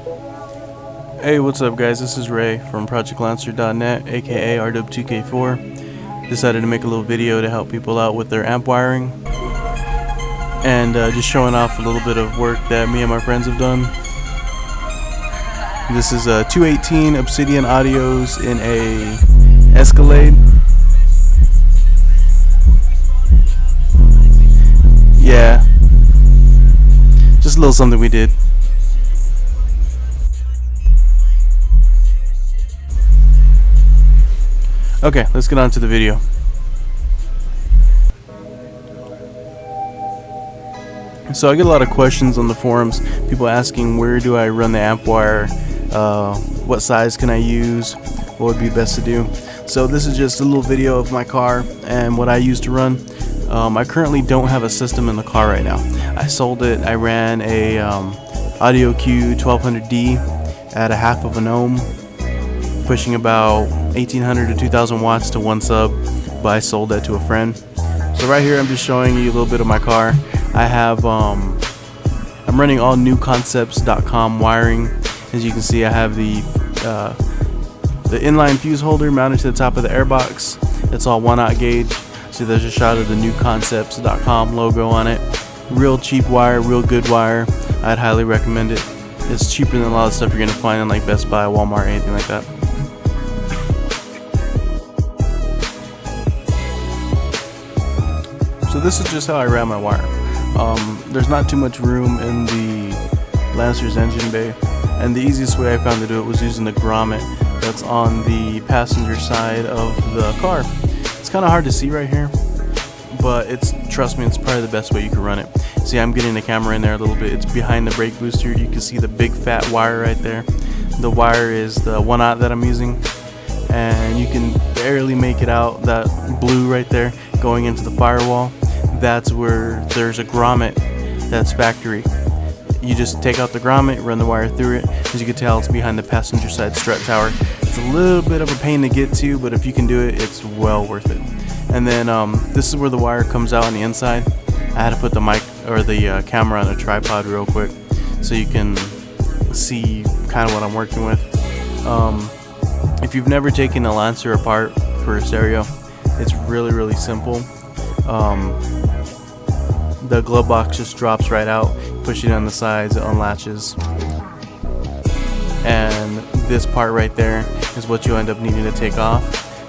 Hey, what's up guys, this is Ray from ProjectLancer.net, aka RW2K4. Decided to make a little video to help people out with their amp wiring and just showing off a little bit of work that me and my friends have done. This is a 218 Obsidian Audios in a Escalade. Yeah, just a little something we did. Okay, let's get on to the video. So I get a lot of questions on the forums, people asking where do I run the amp wire, what size can I use, what would be best to do. So this is just a little video of my car and what I use to run. I currently don't have a system in the car right now. I sold it. I ran a AudioCue 1200D at a half of an ohm, pushing about 1800 to 2000 watts to 1 sub, but I sold that to a friend. So right here I'm just showing you a little bit of my car. I have I'm running all newconcepts.com wiring. As you can see, I have the inline fuse holder mounted to the top of the airbox. It's all 1/0 gauge. See, there's a shot of the newconcepts.com logo on it. Real cheap wire, real good wire. I'd highly recommend it. It's cheaper than a lot of stuff you're gonna find in like Best Buy, Walmart, anything like that. So this is just how I ran my wire. There's not too much room in the Lancer's engine bay, and the easiest way I found to do it was using the grommet that's on the passenger side of the car. It's kind of hard to see right here, but trust me, it's probably the best way you can run it. See, I'm getting the camera in there a little bit. It's behind the brake booster. You can see the big fat wire right there. The wire is the 1/0 that I'm using, and you can barely make it out. That blue right there going into the firewall, that's where there's a grommet that's factory. You just take out the grommet, run the wire through it. As you can tell, it's behind the passenger side strut tower. It's a little bit of a pain to get to, but if you can do it, it's well worth it. And then this is where the wire comes out on the inside. I had to put the mic or the camera on a tripod real quick so you can see kind of what I'm working with. If you've never taken a Lancer apart for a stereo, it's really simple. The glove box just drops right out. Push it on the sides, it unlatches, and this part right there is what you end up needing to take off.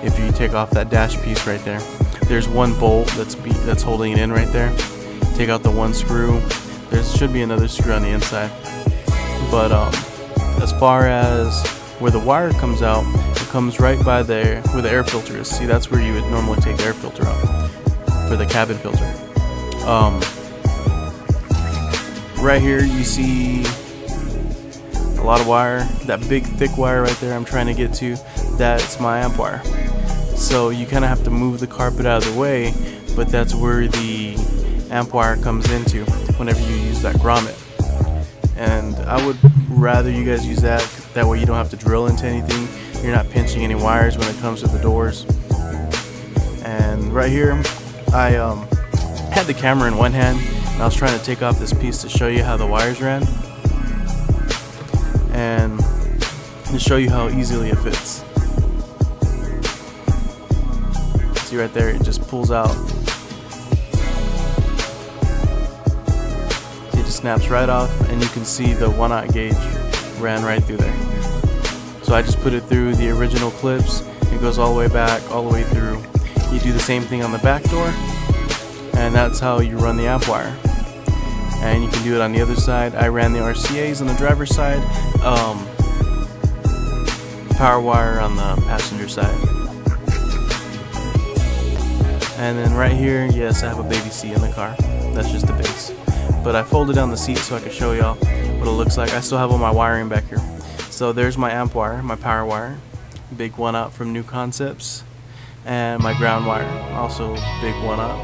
If you take off that dash piece right there, there's one bolt that's holding it in right there. Take out the one screw. There should be another screw on the inside, but as far as where the wire comes out, it comes right by there where the air filter is. See, that's where you would normally take the air filter out for the cabin filter. Right here you see a lot of wire. That big thick wire right there I'm trying to get to, that's my amp wire. So you kind of have to move the carpet out of the way, but that's where the amp wire comes into whenever you use that grommet. And I would rather you guys use that way you don't have to drill into anything. You're not pinching any wires when it comes to the doors. And right here I had the camera in one hand, and I was trying to take off this piece to show you how the wires ran and to show you how easily it fits. See right there, it just pulls out. It just snaps right off, and you can see the 1/0 gauge ran right through there. So I just put it through the original clips. It goes all the way back, all the way through. You do the same thing on the back door, and that's how you run the amp wire. And you can do it on the other side. I ran the RCAs on the driver's side, power wire on the passenger side. And then right here, yes, I have a baby seat in the car. That's just the base. But I folded down the seat so I could show y'all what it looks like. I still have all my wiring back here. So there's my amp wire, my power wire, big 1/0 from New Concepts, and my ground wire, also big 1/0.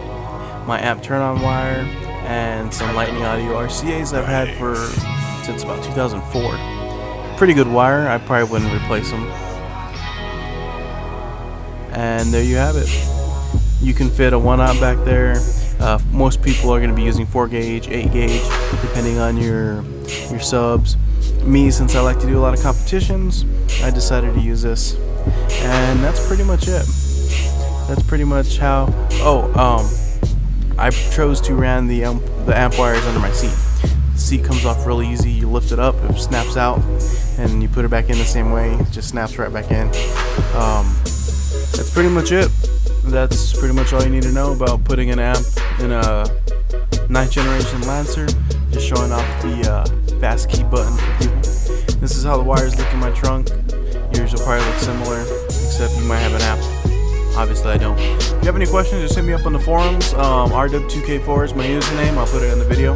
My amp turn-on wire, and some Lightning Audio RCAs I've had since about 2004. Pretty good wire. I probably wouldn't replace them. And there you have it. You can fit a 1/0 back there, Most people are going to be using 4 gauge, 8 gauge, depending on your subs. Me, since I like to do a lot of competitions, I decided to use this, and that's pretty much it. That's pretty much how. I chose to ran the amp wires under my seat. The seat comes off really easy. You lift it up, it snaps out, and you put it back in the same way. It just snaps right back in. That's pretty much it. That's pretty much all you need to know about putting an amp in a 9th generation Lancer. Just showing off the fast key button for people. This is how the wires look in my trunk. Yours will probably look similar, except you might have an amp. Obviously I don't. If you have any questions, just hit me up on the forums. RW2K4 is my username. I'll put it in the video.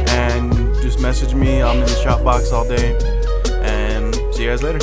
And just message me. I'm in the shop box all day. And see you guys later.